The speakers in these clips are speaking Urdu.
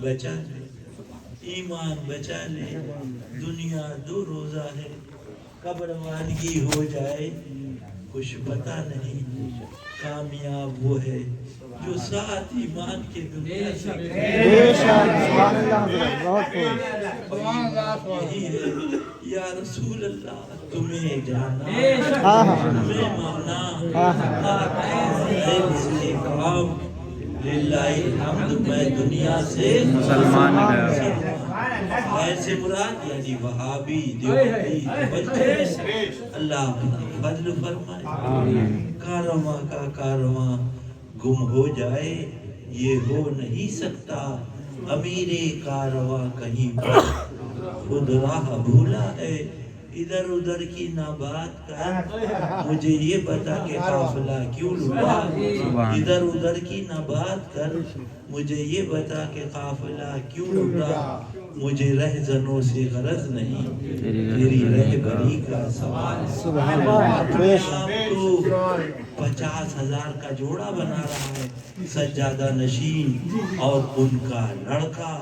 بچا لے، ایمان بچا لے، دنیا دو روزہ ہے، کب روانگی ہو جائے کچھ پتہ نہیں۔ کامیاب وہ ہے جو ساتھ ایمان کے دنیا سے یہی ہے۔ یا رسول اللہ تمہیں جانا تمہیں مانا، اے مسئلے کام للہ الحمد میں دنیا سے مسلمان گیا۔ ایسے مراد یعنی وہابی دیوبندی اللہ اپنا فضل فرمائے۔ کارواں کا کارواں گم ہو جائے یہ ہو نہیں سکتا، امیر کارواں کہیں پر خود راہ بھولا ہے۔ ادھر ادھر کی نہ بات کر مجھے یہ بتا کہ قافلہ کیوں لٹا، ادھر ادھر کی نہ بات کر مجھے یہ بتا کہ قافلہ کیوں لٹا، مجھے رہزنوں سے غرض نہیں تیری رہبری کا سوال۔ اپنے آپ کو 50,000 کا جوڑا بنا رہا ہے سجادہ نشین، اور ان کا لڑکا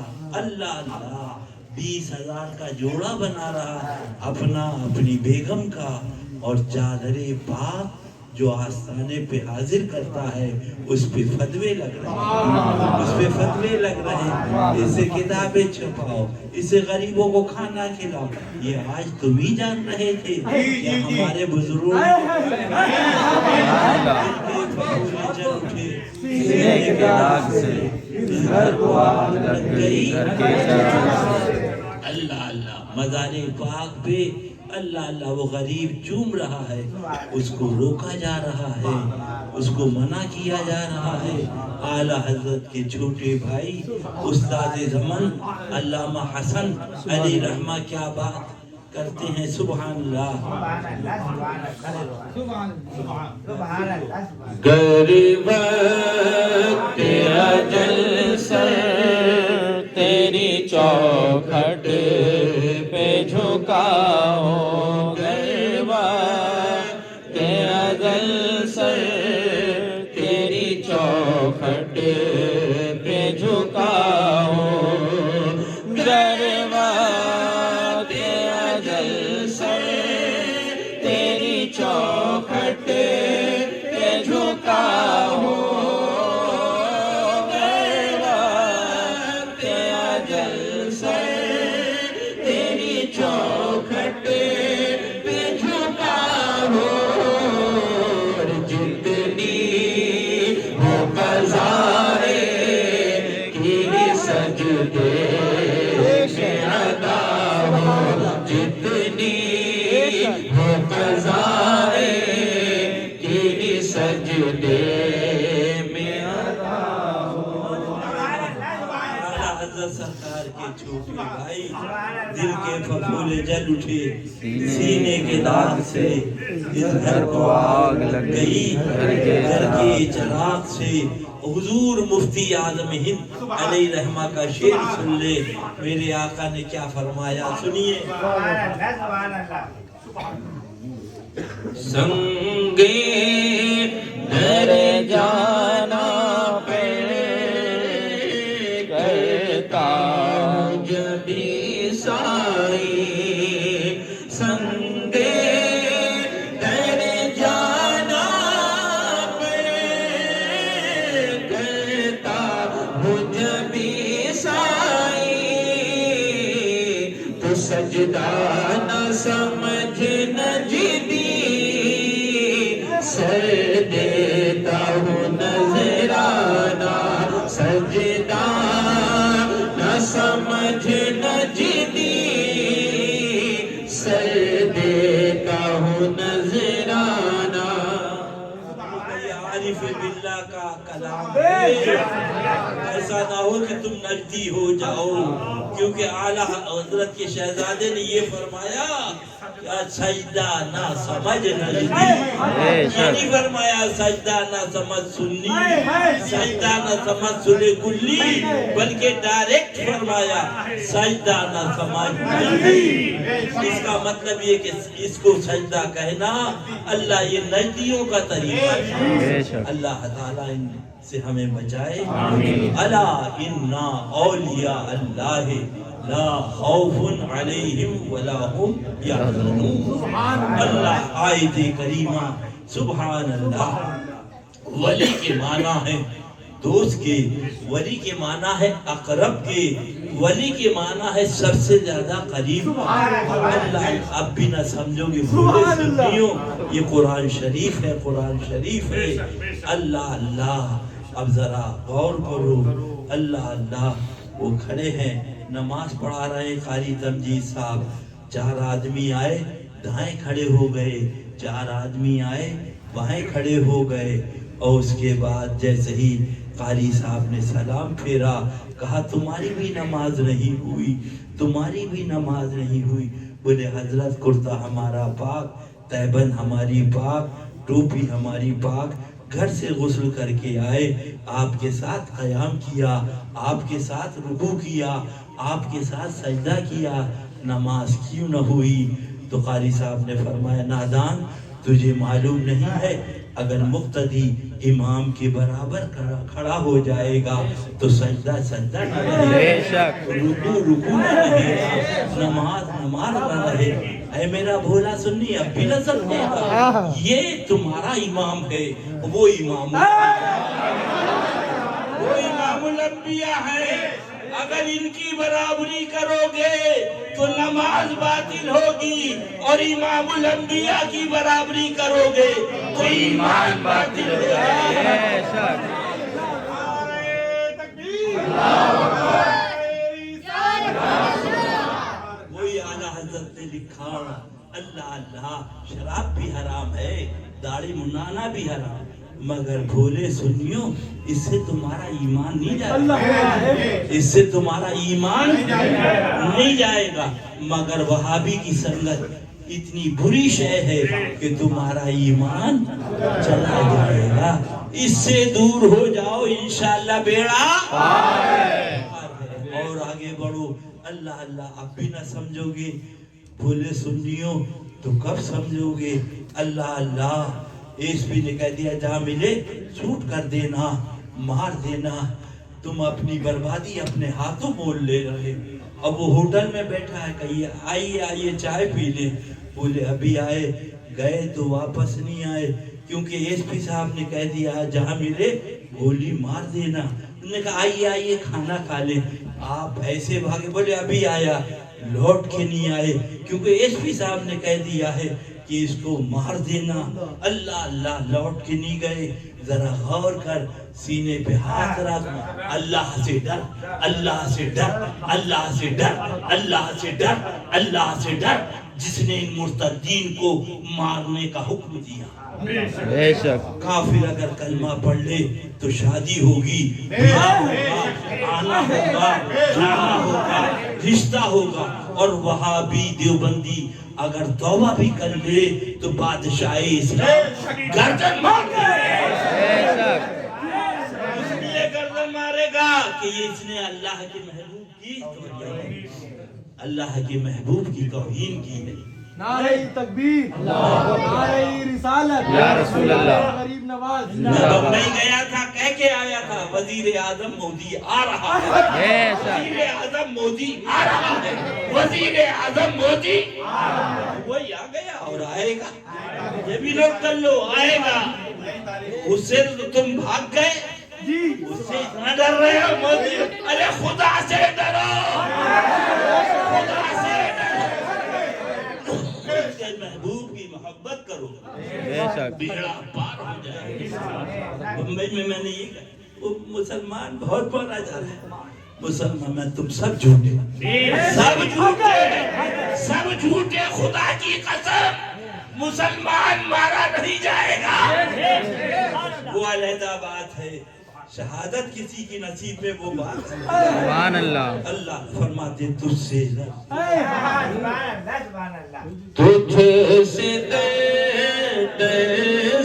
اللہ اللہ 20,000 کا جوڑا بنا رہا اپنا اپنی بیگم کا، اور چادر پاک جو آستانے پہ حاضر کرتا ہے اس پہ فتوے لگ رہے ہیں، اس پہ فتوے لگ رہے ہیں، اسے کتابیں چھپاؤ، اسے غریبوں کو کھانا کھلاؤ۔ یہ آج تم ہی جان رہے تھے کہ ہمارے بزرگوں جل اٹھے سینے کے داغ سے، اس گھر کو آگ لگ گئی اللہ اللہ۔ مزار پاک پہ اللہ اللہ وہ غریب چوم رہا ہے، اس کو روکا جا رہا ہے، اس کو منع کیا جا رہا ہے۔ اعلیٰ حضرت کے چھوٹے بھائی استاد زمن علامہ حسن علی رحمہ کیا بات کرتے ہیں، سبحان اللہ۔ غریب تیرا جل سر تیری چوکھٹ پہ جھکاؤ، غریب تیرا جل سر تیری چوکھٹ پہ جھکاؤ، غریب تیرا جل سر تیری چوکھٹ پہ جھکاؤ، غریب تیرا جل سر تیری چوکھٹ پہ جھکاؤ، جتنی ہو قضائے کی سجدے میں ادا ہو، جتنی ہو قضائے کی سجدے میں ادا ہو۔ اعلیٰ حضرت سرکار کے چھوٹے بھائی دل کے پھپھولے جل اٹھے سینے کے داغ سے، اس گھر کو آگ لگ گئی گھر کے چراغ سے۔ حضور مفتی اعظم ہند علیہ رحمہ کا شعر سن لے، میرے آقا نے کیا فرمایا سنیے۔ سنگے در جانا پہ کرتا جب سائی، سنگے در جانا پہ کرتا ہوں جب سائی، تو سجدہ نہ سمجھ نجدی سر دیتا ہوں نذرانہ، سجدہ نہ سمجھ نجدی سر دیتا ہوں نذرانہ۔ یہ عارف باللہ کا کلام ہے، ایسا نہ ہو کہ تم نجدی ہو جاؤ، کیونکہ اعلیٰ حضرت کے شہزادے نے یہ فرمایا سجدہ نہ سمجھ نجدی، یہ نہیں فرمایا سجدہ نہ سمجھ سنی، سجدہ نہ سمجھ سنے کلی، بلکہ ڈائریکٹ فرمایا سجدہ نہ سمجھ نجدی۔ اس کا مطلب یہ کہ اس کو سجدہ کہنا اللہ یہ نجدیوں کا طریقہ ہے۔ اللہ تعالیٰ سے ہمیں بچائے. الا انا اولیاء اللہ لا خوف علیہم ولا هم یحزنون. اللہ آیت کریمہ سبحان اللہ. ولی کے معنی ہے دوست کے، ولی کے معنی ہے اقرب کے، ولی کے معنی ہے سب سے زیادہ قریب. اللہ اب بھی نہ سمجھو گے بھولے سنیوں، یہ قرآن شریف ہے، قرآن شریف ہے. اللہ اللہ اب ذرا غور کرو. اللہ اللہ. وہ کھڑے ہیں نماز پڑھا رہے ہیں قاری تمجید صاحب. 4 آدمی آئے دائیں کھڑے ہو گئے، 4 آدمی آئے بائیں کھڑے ہو گئے. اور اس کے بعد جیسے ہی قاری صاحب نے سلام پھیرا کہا تمہاری بھی نماز نہیں ہوئی، تمہاری بھی نماز نہیں ہوئی. بولے حضرت کرتا ہمارا پاک، تیبن ہماری پاک، ٹوپی ہماری پاک، گھر سے غسل کر کے آئے، آپ کے ساتھ قیام کیا، آپ کے ساتھ رکوع کیا، آپ کے ساتھ سجدہ کیا، نماز کیوں نہ ہوئی؟ تو قاری صاحب نے فرمایا نادان تجھے معلوم نہیں ہے اگر مقتدی امام کے برابر کھڑا ہو جائے گا تو سجدہ سجدہ نہ رہے گا، رکوع رکوع نہ رہے گا، نماز نماز نہ رہے گا. اے میرا بھولا سنی اب بھی نہ سمجھے گا، یہ تمہارا امام ہے، وہ امام الانبیاء ہے. اگر ان کی برابری کرو گے تو نماز باطل ہوگی، اور امام الانبیاء کی برابری کرو گے تو ایمان باطل ہو جائے گا. وہی اعلیٰ حضرت نے لکھا اللہ اللہ شراب بھی حرام ہے، داڑھی منانا بھی حرام، مگر بھولے سنیوں اس سے تمہارا ایمان نہیں جائے گا، اس سے تمہارا ایمان نہیں جائے گا. مگر وہابی کی سنگت اتنی بری شے ہے کہ تمہارا ایمان چلا جائے گا. اس سے دور ہو جاؤ انشاءاللہ بیڑا اور آگے بڑھو. اللہ اللہ اب بھی نہ سمجھو گے بھولے سنیوں تو کب سمجھو گے؟ اللہ اللہ. ایس پی نے کہہ دیا جہاں ملے چھوٹ کر دینا، مار دینا. تم اپنی بربادی اپنے ہاتھوں مول لے رہے. اب وہ ہوٹل میں بیٹھا ہے، کہیے آئیے آئیے چائے پی لیں. بولے ابھی آئے، گئے تو واپس نہیں آئے کیونکہ ایس پی صاحب نے کہہ دیا جہاں ملے گولی مار دینا. انہوں نے کہا آئیے آئیے کھانا کھا لیں. آپ ایسے بھاگے، بولے ابھی آیا، لوٹ کے نہیں آئے کیونکہ ایس پی صاحب نے کہہ دیا ہے کہ اس کو مار دینا. اللہ اللہ لوٹ کے نہیں گئے. ذرا غور کر، سینے پہ ہاتھ رکھ، اللہ سے ڈر، اللہ سے ڈر، اللہ سے ڈر، اللہ سے ڈر، اللہ سے ڈر جس نے ان مرتدین کو مارنے کا حکم دیا. بے شک کافر اگر کلمہ پڑھ لے تو شادی ہوگی، بیاہ ہوگا، آنا ہوگا، جانا ہوگا، رشتہ ہوگا. اور وہابی دیوبندی اگر توبہ بھی کر لے تو بادشاہ اسلام گردن مار دے. اس لیے گردن مارے گا کہ یہ اس نے اللہ کے محبوب کی توہین، اللہ کے محبوب کی توہین کی ہے. نعرہ تکبیر، نعرہ رسالت، یا رسول اللہ، غریب نواز. میں گیا تھا کہہ کے آیا تھا وزیر اعظم مودی آ رہا ہے، وزیر اعظم مودی آ رہا ہے، وزیر اعظم مودی وہی آ گیا اور آئے گا. یہ بھی نوٹ کر لو، آئے گا. اس سے تم بھاگ گئے، اس سے اتنا ڈر رہے ہو مودی. ارے خدا سے ڈرو، خدا سے محبوب کی محبت کرو، بیڑا پار ہو جائے. بمبئی میں نے یہ کہا وہ مسلمان بہت بڑا جا رہا ہے، مسلمان میں تم سب جھوٹے، سب جھوٹے، سب جھوٹے. خدا کی قسم مسلمان مارا نہیں جائے گا. وہ علیحدہ بات ہے، شہادت کسی کی نصیب میں وہ بات ہے. سبحان اللہ. اللہ فرماتے تجھ سے تجھ سے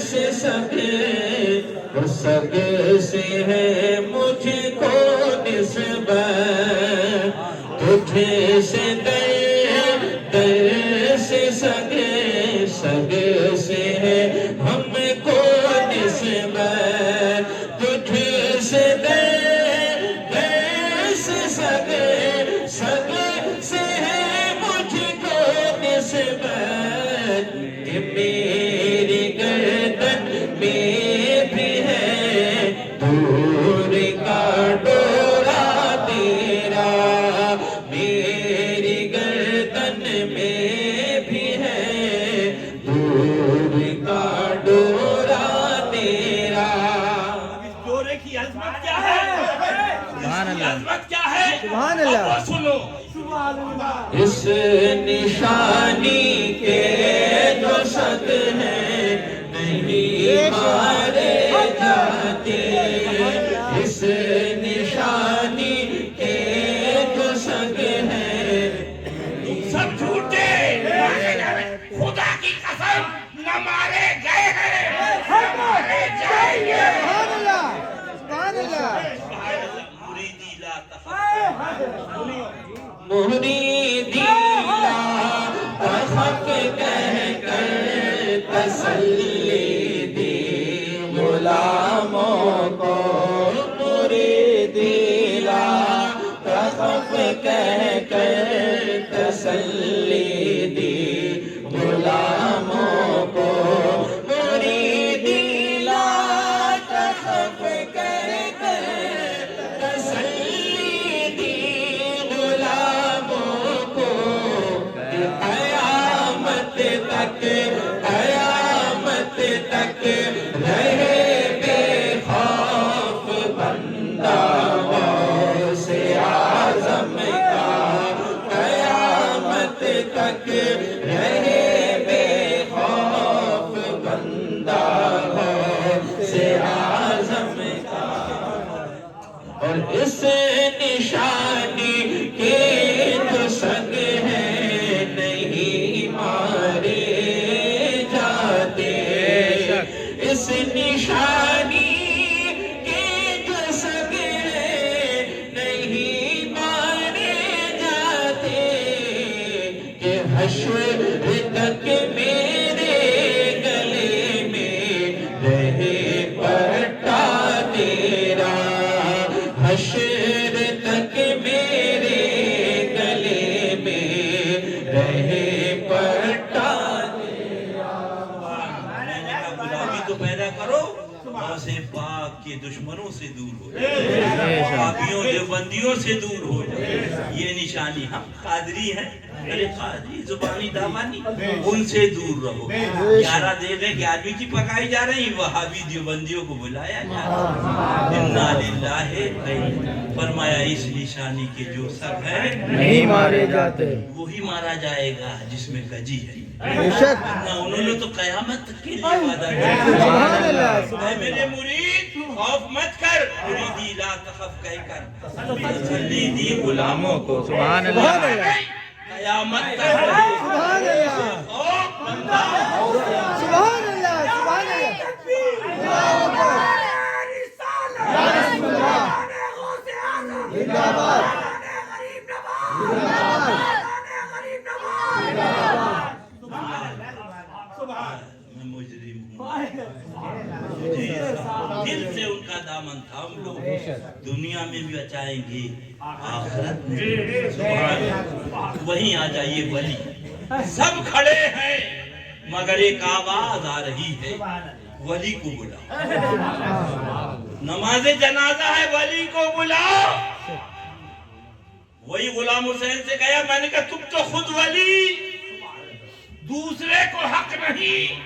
سے سگے، سگے سے ہے مجھ کو نسبت. تجھ سے سے سگے، سگے سے ہے ہم کو نسبت. تجھ سبحان اللہ اب وہ سنو سبحان اللہ اس نشانی کے جو سگ ہیں نہیں مارے جاتے اس نشانی کے جو سگ ہیں سب جھوٹے خدا کی قسم نہ مارے گئے ہیں نہ مارے جائیں گے سبحان اللہ سبحان اللہ مریدی لا تخف مریدی لا تخف کہہ کر تسلی دی غلاموں کو مریدی لا تخف کہہ کر تسلی دی غلاموں کو مریدی لا تخف کہہ کر تسلی دی غلاموں کو کہ قیامت تک رہے بے خوف بندہ غوث اعظم کا قیامت تک رہے بے خوف بندہ غوث اعظم کا اور اس نشانی کے جو سگ ہیں نہیں مارے جاتے اس نشانی کے جو سگ ہیں نہیں مارے جاتے کہ حشر تک میرے گلے میں رہے پٹا تیرا حشر تک میرے گلے میں رہے پٹا غلامی تو پیدا کرو سے پاک کے دشمنوں سے دور ہو جائے پاپیوں دیوبندیوں سے دور ہو جائے یہ نشانی ہم قادری ہیں ارے قادری زبانی دامانی ان سے دور رہو 11 دیویں 11ویں کی پکائی جا رہی وہابی دیوبندیوں کو بلایا جا رہا انا للہ فرمایا اس نشانی کے جو سب ہے نہیں مارے جاتے وہی مارا جائے گا جس میں کجی ہے بے شک انہوں نے تو قیامت تک کے لیے وعدہ کیا سبحان اللہ اے میرے مرید خوف مت کر مریدی لا تخف کہہ کر تسلی دی غلاموں کو سبحان اللہ قیامت تک سبحان اللہ خوف بندہ سبحان اللہ سبحان اللہ زندہ باد میں مجرم ہوں مجھے دل سے ان کا دامن تھام لو دنیا میں بھی بچائیں گے آخرت میں سبحان اللہ۔ وہیں آ جائیے ولی سب کھڑے ہیں مگر ایک آواز آ رہی ہے ولی کو بلاؤ نماز جنازہ ہے ولی کو بلاؤ وہی غلام حسین سے کہا میں نے کہا تم تو خود ولی دوسرے کو حق نہیں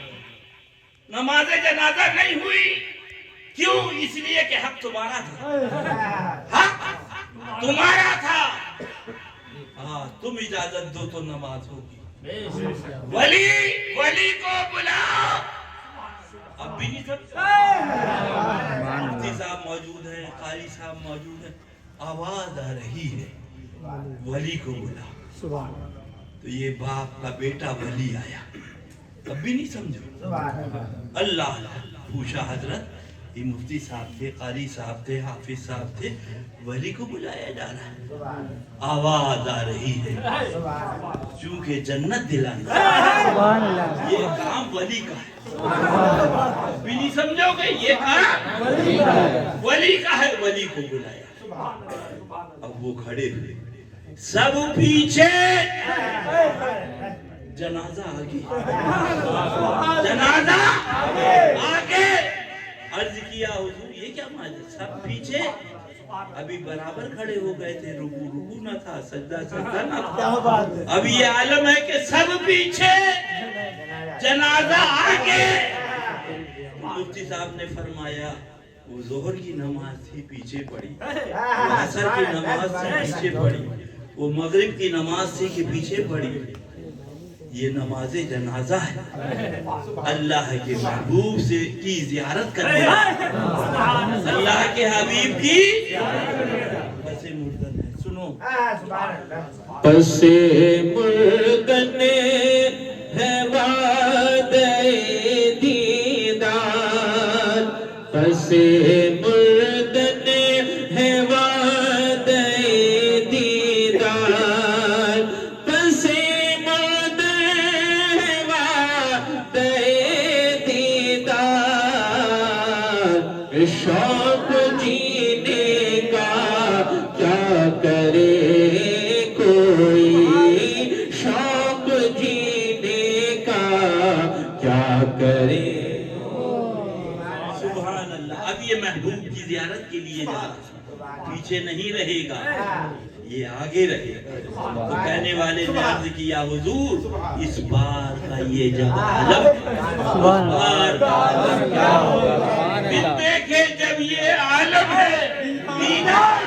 نماز جنازہ نہیں ہوئی کیوں اس لیے کہ حق تمہارا تھا حق تمہارا تھا ہاں تم اجازت دو تو نماز ہوگی ولی کو بلاؤ اب بھی نہیں سمجھا مفتی صاحب موجود ہیں قاری صاحب موجود ہیں آواز آ رہی ہے ولی کو بلاؤ تو یہ باپ کا بیٹا ولی آیا اب بھی نہیں سمجھو اللہ پوچھا حضرت یہ مفتی صاحب تھے قاری صاحب تھے حافظ صاحب تھے ولی کو بلایا جا رہا ہے آواز آ رہی ہے چونکہ جنت دلانا یہ کام ولی کا ہے بھی نہیں سمجھو گے یہ کام ولی کا ہے ولی کو بلایا اب وہ کھڑے ہوئے سب پیچھے جنازہ آگے جنازہ آگے عرض کیا حضور یہ کیا ماجرا سب پیچھے ابھی برابر کھڑے ہو گئے تھے رکوع نہ تھا سجدہ نہ تھا اب یہ عالم ہے کہ سب پیچھے جنازہ آگے مفتی صاحب نے فرمایا وہ ظہر کی نماز تھی پیچھے پڑی، وہ عصر کی نماز تھی پیچھے پڑی، وہ مغرب کی نماز تھی کہ پیچھے پڑی. یہ نماز جنازہ ہے، اللہ کے محبوب سے کی زیارت کرنے، اللہ کے حبیب کی بس مردن ہے. سنو پس مردن ہے وعدہ دیدار، پس مردن ہے وعدہ دیدار، پس مردن ہے وعدہ دیدار. شوق جینے کا کیا کرے کوئی، شوق جینے کا کیا کرے. سبحان اللہ. اب یہ محبوب کی زیارت کے لیے جا پیچھے نہیں رہے گا، یہ آگے رہے گا. تو کہنے والے نے عرض کیا حضور اس بار کا یہ جب عالم، اس بار کا عالم کیا ہوگا؟ دیکھے جب یہ عالم ہے دیدار.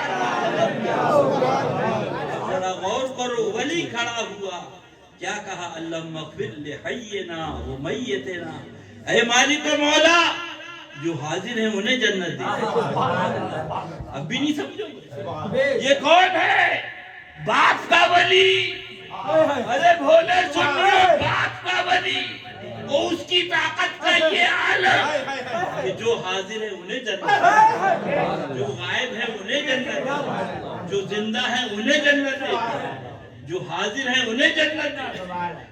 ذرا غور کرو، ولی کھڑا ہوا کیا کہا؟ اللہم اغفر لحینا و میتنا، اے مالک و مولا جو حاضر ہیں انہیں جنت دے. اب بھی نہیں سمجھو یہ کون ہے؟ باپ کا ولی. ارے بھولے سن رہے، باپ کا ولی، وہ اس کی طاقت کا یہ عالم. کہ جو حاضر ہے انہیں جنت دے، جو غائب ہے انہیں جنت دے، جو زندہ ہے انہیں جنت دے، جو حاضر ہے انہیں جنت دے.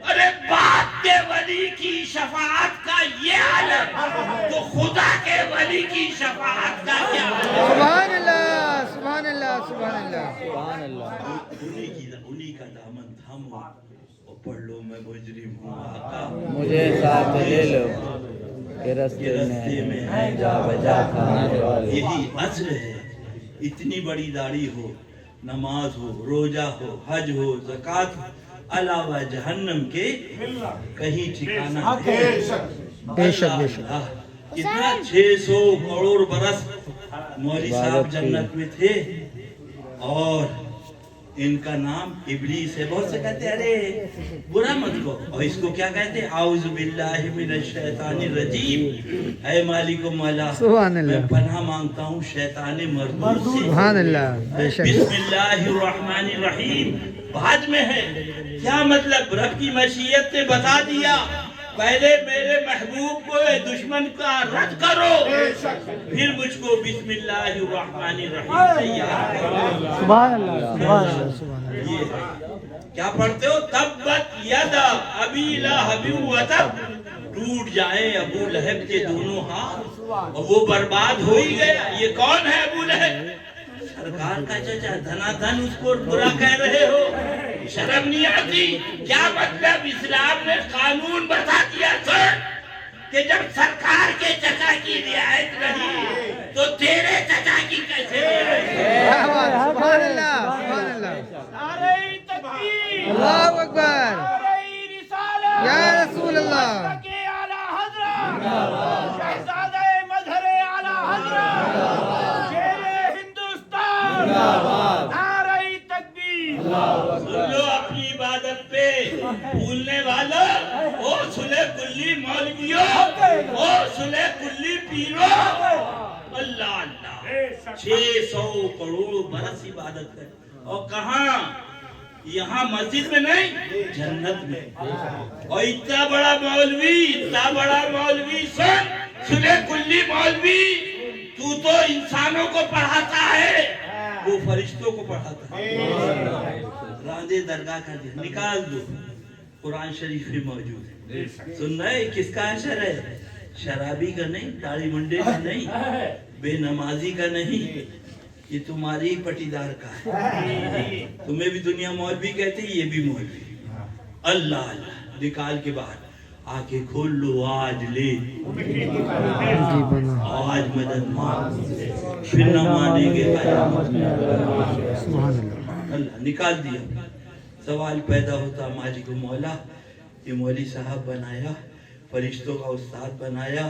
ارے باپ کے ولی کی شفاعت کا یہ عالم، تو خدا کے ولی کی شفاعت کا کیا عالم؟ سبحان اللہ سبحان اللہ سبحان اللہ سبحان اللہ. انہی کا دامن تھامو اور پڑھ لو میں مجرم ہوں آقا، مجھے ساتھ لے لو کہ رستے میں ہے جا بجا کھانے والے. یہی اصل ہے. اتنی بڑی داڑھی ہو، نماز ہو، روزہ ہو، حج ہو، زکوٰۃ ہو، علاوہ جہنم کے کہیں ٹھکانہ نہیں. بے شک بے شک. اللہ، اتنا 600 کروڑ برس مولوی صاحب جنت میں تھے اور ان کا نام ابلیس ہے. بہت سے کہتے ہیں ارے برا مت کہو، اور اس کو کیا کہتے ہیں؟ اعوذ باللہ من الشیطان الرجیم. اے مالک و مولا سبحان اللہ. میں پناہ مانگتا ہوں شیطان مردود سے. سبحان اللہ بے شک. بسم اللہ الرحمن الرحیم بعد میں ہے. کیا مطلب؟ رب کی مشیت نے بتا دیا پہلے میرے محبوب کو دشمن کا رد کرو، پھر مجھ کو بسم اللہ الرحمن الرحیم سے یاد کرو. سبحان اللہ سبحان اللہ سبحان اللہ. یہ ہے. کیا پڑھتے ہو؟ تبت یدا ابی لہب وتب، ٹوٹ جائے ابو لہب کے دونوں ہاتھ اور وہ برباد ہو ہی گیا. یہ کون ہے ابو لہب؟ سرکار کا چچا. دھنا دھن اس کو برا کہہ رہے ہو، شرم نہیں آتی؟ کیا مطلب؟ اسلام نے قانون بتا دیا سر کہ جب سرکار کے چچا کی رعایت رہی تو تیرے چچا کی کیسے رعایت؟ سبحان اللہ سبحان اللہ. نعرہ تکبیر، اللہ اکبر. نعرہ رسالت، یا رسول اللہ. کے اعلیٰ حضرت، شہزادہ مظہر اعلیٰ حضرت، شیر ہندوستان، نعرہ تکبیر. سن لو اپنی عبادت پہ بھولنے والا، او سلے کلی مولویوں، او سلے کلی پیروں. اللہ اللہ، 600 کروڑ برس عبادت ہے. اور کہاں؟ یہاں مسجد میں نہیں، جنت میں. اور اتنا بڑا مولوی، اتنا بڑا مولوی، سلے کلی مولوی، تو انسانوں کو پڑھاتا ہے، وہ فرشتوں کو پڑھاتا ہے. راندے درگاہ کا نکال دو، قرآن شریف میں موجود ہے. سننا ہے کس کا اشر ہے؟ شرابی کا نہیں، داڑھی منڈے کا نہیں، بے نمازی کا نہیں، یہ تمہاری پٹیدار کا ہے. تمہیں بھی دنیا مولوی کہتے ہیں، یہ بھی مولوی. اللہ اللہ، نکال کے باہر آنکھیں کھول لو. آج لے، آج مدد مانگ، پھر نہ مانیں گے قیامت میں. سبحان اللہ. اللہ نکال دیا. سوال پیدا ہوتا مالک و مولا، یہ مولوی صاحب بنایا، فرشتوں کا استاد بنایا،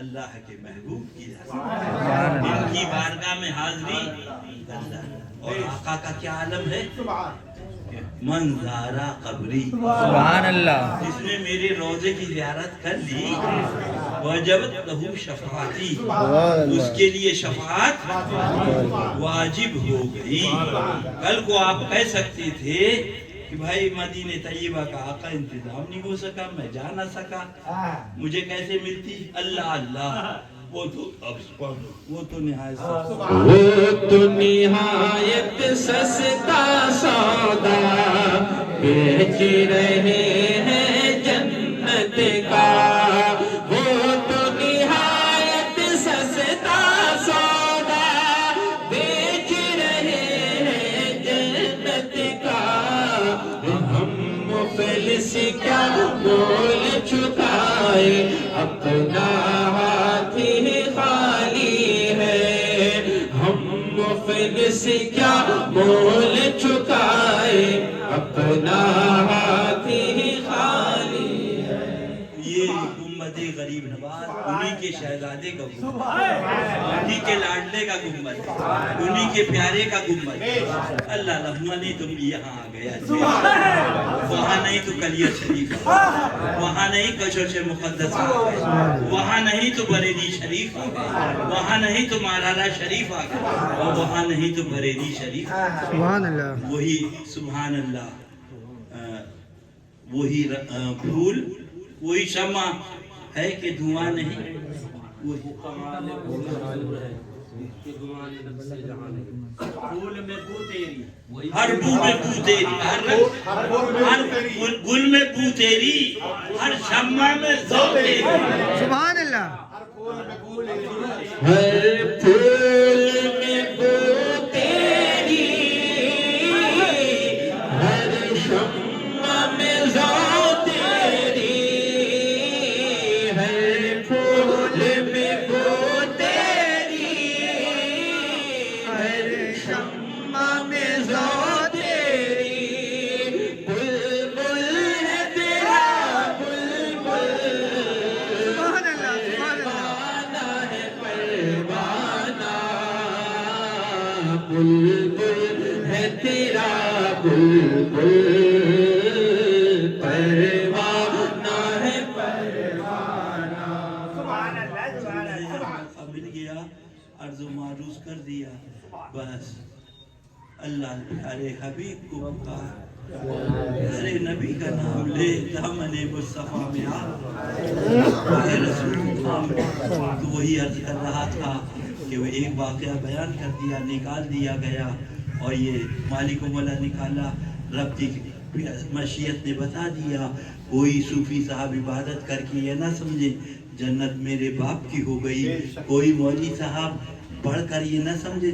اللہ کے محبوب کی رضا، ان کی بارگاہ میں حاضری اللہ۔ اور آقا کا کیا عالم ہے؟ من زارا قبری، سبحان اللہ، جس نے میرے روضے کی زیارت کر لی، وجبت لہو شفاعتی، اس کے لیے شفاعت واجب ہو گئی۔ کل کو آپ کہہ سکتے تھے کہ بھائی مدینہ طیبہ کا آقا انتظام نہیں ہو سکا، میں جا نہ سکا، مجھے کیسے ملتی؟ اللہ اللہ، وہ تو نہایت وہ تو نہایت سستا سودا بیچ رہے ہیں جنت کا، وہ تو نہایت سستا سودا بیچ رہے ہیں جنت کا، ہم مفلس کیا مول چکائے، اپنا ہاتھ ہی خالی ہے، ہم مفلس کیا مول چکائے، اپنا ہاتھ ہی خالی ہے۔ یہ گنبد غریب نواز انہی کے شہزادے کا گنبد، انہی کے لاڈلے کا گنبد، انہی کے پیارے کا گنبد۔ اللہ اللہ، نہیں تم یہاں آ گیا، وہاں نہیں تو کلیہ شریف، وہاں نہیں کشش مقدس آ گئے، وہاں نہیں تو بریلی شریف آ گئے، وہاں نہیں تو مارالہ شریف آ گئے، اور وہاں نہیں تو بریلی شریف آ گئے۔ سبحان اللہ، وہی سبحان اللہ، وہی پھول، وہی شمع ہے کہ دھواں نہیں، ہر بو میں بو تیری، ہر گل میں بو تیری، ہر شمع میں ذو تیری۔ سبحان اللہ، ہر پھول میں بو تیری، ہر شمع میں ذو تیری، ہر پھول میں بو تیری، ہر شمع میں ذو تیری، بلبل ہے تیرا بلبل، سبحان اللہ، سبحان اللہ، بلبل ہے تیرا بلبل، پروانہ ہے پروانہ۔ سبحان اللہ، سبحان اللہ۔ مل گیا، عرض و معروض کر دیا، بس اللہ پیارے حبیب کو پکار، ارے نبی کا نام لے، دامن مصطفیٰ میں آ، اے رسول اللہ۔ تو وہی عرض کر رہا تھا کہ وہ ایک واقعہ بیان کر دیا، نکال دیا گیا، اور یہ مالک و مولا نکالا، رب کی مشیت نے بتا دیا۔ کوئی صوفی صاحب عبادت کر کے یہ نہ سمجھے جنت میرے باپ کی ہو گئی، کوئی مولوی صاحب پڑھ کر یہ نہ سمجھے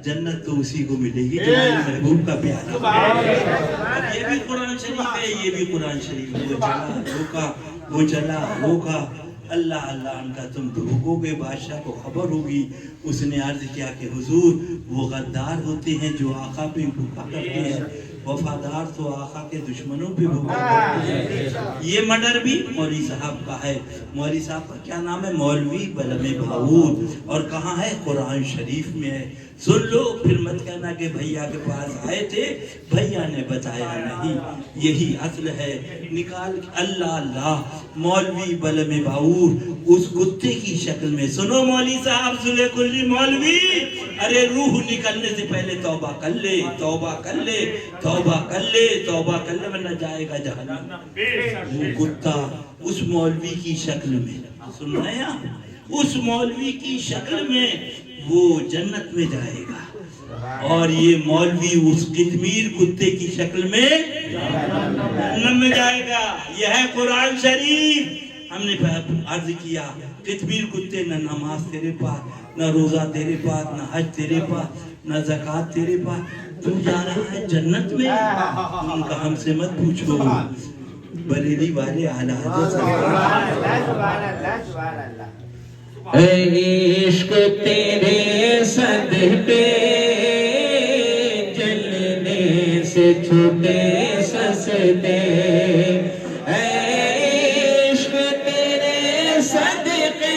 جنت تو اسی کو ملے گی جو میرے محبوب کا پیارا۔ اب یہ بھی قرآن شریف ہے، یہ بھی قرآن شریف ہے، وہ چلا روکا، وہ چلا روکا، اللہ اللہ ان کا تم دھوکو گے، بادشاہ کو خبر ہوگی۔ اس نے عرض کیا کہ حضور وہ غدار ہوتے ہیں جو آقا پہ بھوکا کرتے ہیں، وفادار تو آقا کے دشمنوں پہ بھوکا کرتے ہیں۔ یہ مڈر بھی مولوی صاحب کا ہے، مولوی صاحب کا کیا نام ہے؟ مولوی بلم بہاؤد، اور کہاں ہے؟ قرآن شریف میں ہے۔ سن لو، پھر مت کہنا کہ بھیا کے پاس آئے تھے، بھیا نے بتایا نہیں، یہی اصل ہے۔ نکال اللہ اللہ، مولوی بلم بہاؤد اس کتے کی شکل میں۔ سنو مولوی صاحب، سلے کلی مولوی، ارے روح نکلنے سے پہلے توبہ کر لے، توبہ کر لے، توبہ کر لے، توبہ کر لے، ورنہ جائے گا جہنم۔ وہ کتا اس مولوی کی شکل میں، سن رہے ہیں، اس مولوی کی شکل میں وہ جنت میں جائے گا، اور یہ مولوی اس قطمیر کتے کی شکل میں جہنم میں جائے گا۔ یہ ہے قرآن شریف۔ ہم نے عرض کیا، قطمیر کتے، نہ نماز تیرے پاس، نہ روزہ تیرے پاس، نہ حج تیرے پاس، نہ زکوٰۃ تیرے پاس، تو جا رہا ہے جنت میں۔ ان کا ہم سے مت پوچھو، بریلی والے اعلیٰ حضرت سبحان اللہ، سبحان اللہ، سبحان اللہ۔ اے عشق تیرے صدقے جلنے سے چھوٹے سستے، اے عشق تیرے صدقے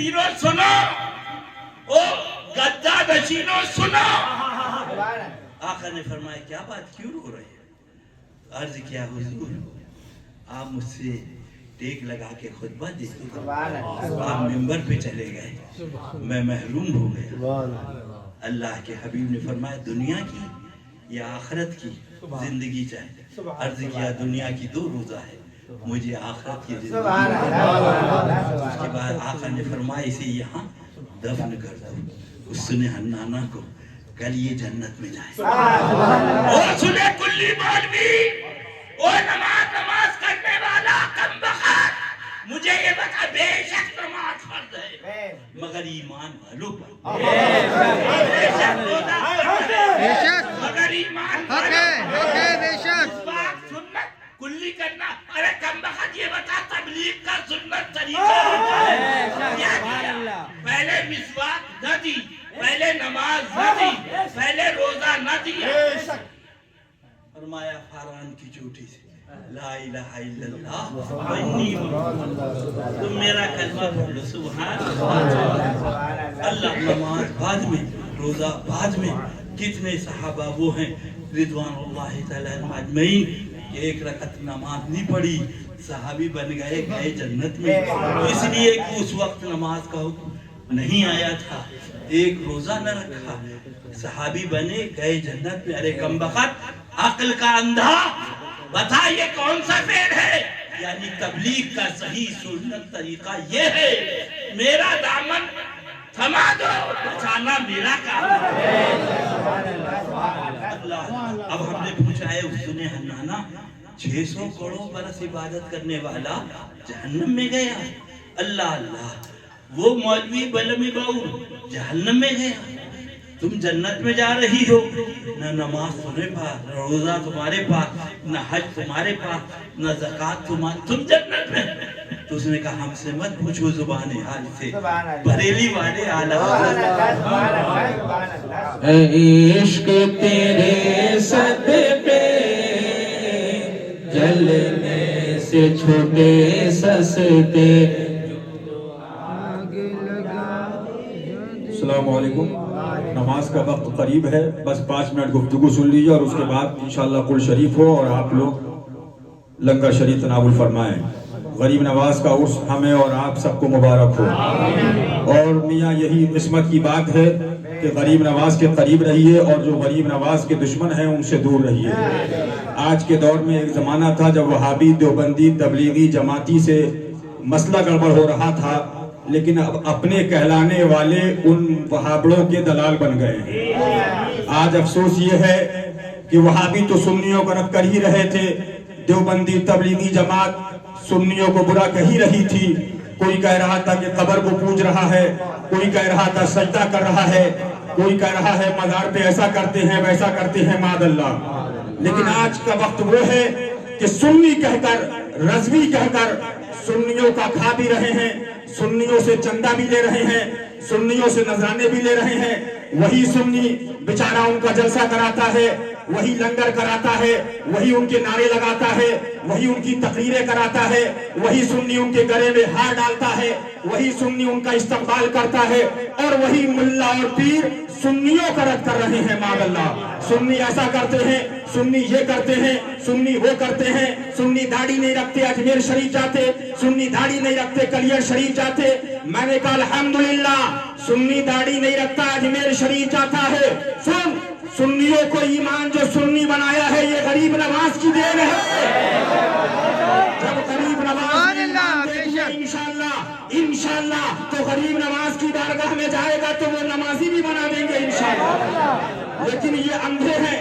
پھرو سنو، او گدا نشینو سنو. آقا نے فرمایا کیا بات کیوں رو رہے ہیں؟ عرض کیا حضور آپ مجھ سے ٹیک لگا کے خطبہ دیتے، آپ ممبر پہ چلے گئے، میں محروم ہو گیا. اللہ کے حبیب نے فرمایا دنیا کی یا آخرت کی زندگی چاہیے؟ عرض کیا دنیا کی 2 روزہ ہے، مجھے آخرت کی زندگی. اس کے بعد آقا نے فرمایا اسے یہاں دفن کر دو. اس سنے حنانہ کو کل یہ جنت میں جائے. او سنے کلی مولوی، او نماز کرنے والا کم بخت، مجھے یہ بتا بے شک نماز فرض ہے مگر ایمان والوں پر. بے شک روزہ فرض ہے بے شک مگر ایمان حق ہے بے شک. مسواک سنت کلی کرنا. ارے کم بخت یہ بتا تبلیغ کا سنت طریقہ کیا کیا؟ پہلے مسواک نہ دی، پہلے نماز نہ دی، پہلے روزہ نہ دیا. فرمایا فاران کی چوٹی سے لا الہ الا اللہ وانی محمد. تم میرا کلمہ پڑھ لو سبحان اللہ. اللہ نماز بعد میں، روزہ بعد میں. کتنے صحابہ وہ ہیں رضوان اللہ تعالیٰ عنہم اجمعین، ایک رکعت نماز نہیں پڑھی صحابی بن گئے جنت میں. اس لیے کہ اس وقت نماز کا حکم نہیں آیا تھا، ایک روزہ نہ رکھا صحابی بنے گئے جنت میں. ارے کم بخت عقل کا اندھا بتا یہ کون سا فعل ہے؟ یعنی تبلیغ کا صحیح سنت طریقہ یہ ہے میرا دامن تھما دو، بچانا میرا کام ہے. اب ہم نے پوچھا ہے اس نے حنانہ 600 کروڑ برس عبادت کرنے والا جہنم میں گیا. اللہ اللہ وہ مولوی بلم باؤ جہنم میں گیا، تم جنت میں جا رہی ہو. نہ نماز تمہیں پاس، نہ روزہ تمہارے پاس، نہ حج تمہارے پاس، نہ زکوٰۃ تمہارے، تم جنت میں. تو اس نے کہا ہم سے مت پوچھو زبان حال سے، بریلی والے اعلیٰ. اے عشق تیرے صدقے جلنے سے چھوٹے سستے. السلام علیکم. نماز کا وقت قریب ہے، بس 5 منٹ گفتگو سن لیجیے اور اس کے بعد انشاءاللہ قل شریف ہو اور آپ لوگ لنگر شریف تناول فرمائیں. غریب نواز کا عرس ہمیں اور آپ سب کو مبارک ہو. اور میاں یہی قسمت کی بات ہے کہ غریب نواز کے قریب رہیے اور جو غریب نواز کے دشمن ہیں ان سے دور رہیے. آج کے دور میں ایک زمانہ تھا جب وہابی، دیوبندی، تبلیغی، جماعتی سے مسئلہ گڑبڑ ہو رہا تھا، لیکن اب اپنے کہلانے والے ان وہابڑوں کے دلال بن گئے ہیں. آج افسوس یہ ہے کہ وہابی تو سنیوں کو رد کر ہی رہے تھے، دیوبندی، تبلیغی جماعت سنیوں کو برا کہی رہی تھی. کوئی کہہ رہا تھا کہ قبر کو پوج رہا ہے، کوئی کہہ رہا تھا سجدہ کر رہا ہے، کوئی کہہ رہا ہے مزار پہ ایسا کرتے ہیں ویسا کرتے ہیں معاذ اللہ. لیکن آج کا وقت وہ ہے کہ سنی کہہ کر، رضوی کہہ کر سنیوں کا کھا بھی رہے ہیں، سنیوں سے چندہ بھی لے رہے ہیں، سنیوں سے نذرانے بھی لے رہے ہیں. وہی سنی بیچارہ ان کا جلسہ کراتا ہے، وہی لنگر کراتا ہے، وہی ان کے نعرے لگاتا ہے، وہی ان کی تقریریں کراتا ہے، وہی سنی ان کے گلے میں ہار ڈالتا ہے، وہی سنی ان کا استقبال کرتا ہے، اور وہی ملا اور پیر سنیوں کا رد کر رہے ہیں معاذ اللہ. سنی ایسا کرتے ہیں، سنی یہ کرتے ہیں، سنی وہ کرتے ہیں، سنی داڑھی نہیں رکھتے اجمیر شریف جاتے، سنی داڑھی نہیں رکھتے کلیئر شریف جاتے. میں نے کہا الحمدللہ سنی داڑھی نہیں رکھتا اجمیر شریف جاتا ہے. سنیوں کو ایمان جو سنی بنایا ہے یہ غریب نواز کی دین ہے. جب غریب نواز انشاءاللہ تو غریب نواز کی بارگاہ میں جائے گا تو وہ نمازی بھی بنا دیں گے انشاءاللہ. لیکن یہ اندھے ہیں.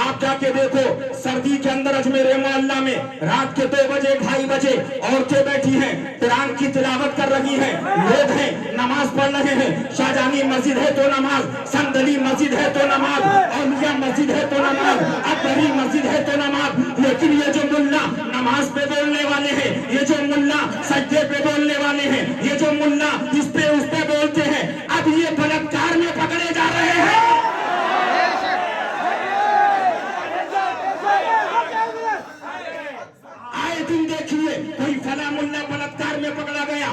آپ جا کے دیکھو سردی کے اندر اجمیر محلہ میں رات کے 2 بجے 2:30 بجے عورتیں بیٹھی ہیں، قرآن کی تلاوت کر رہی ہیں، لوگ ہیں نماز پڑھ رہے ہیں. شاہجہانی مسجد ہے تو نماز، سندلی مسجد ہے تو نماز، اولیاء مسجد ہے تو نماز، اکبری مسجد ہے تو نماز. لیکن یہ جو ملا نماز پہ بولنے والے ہیں، یہ جو ملا سجدے پہ بولنے والے ہیں، یہ جو ملا اس پہ اس پہ بولتے ہیں، اب یہ بلاکار میں پکڑے جا رہے ہیں. دیکھیے کوئی فلاں ملا بلاکار میں پکڑا گیا،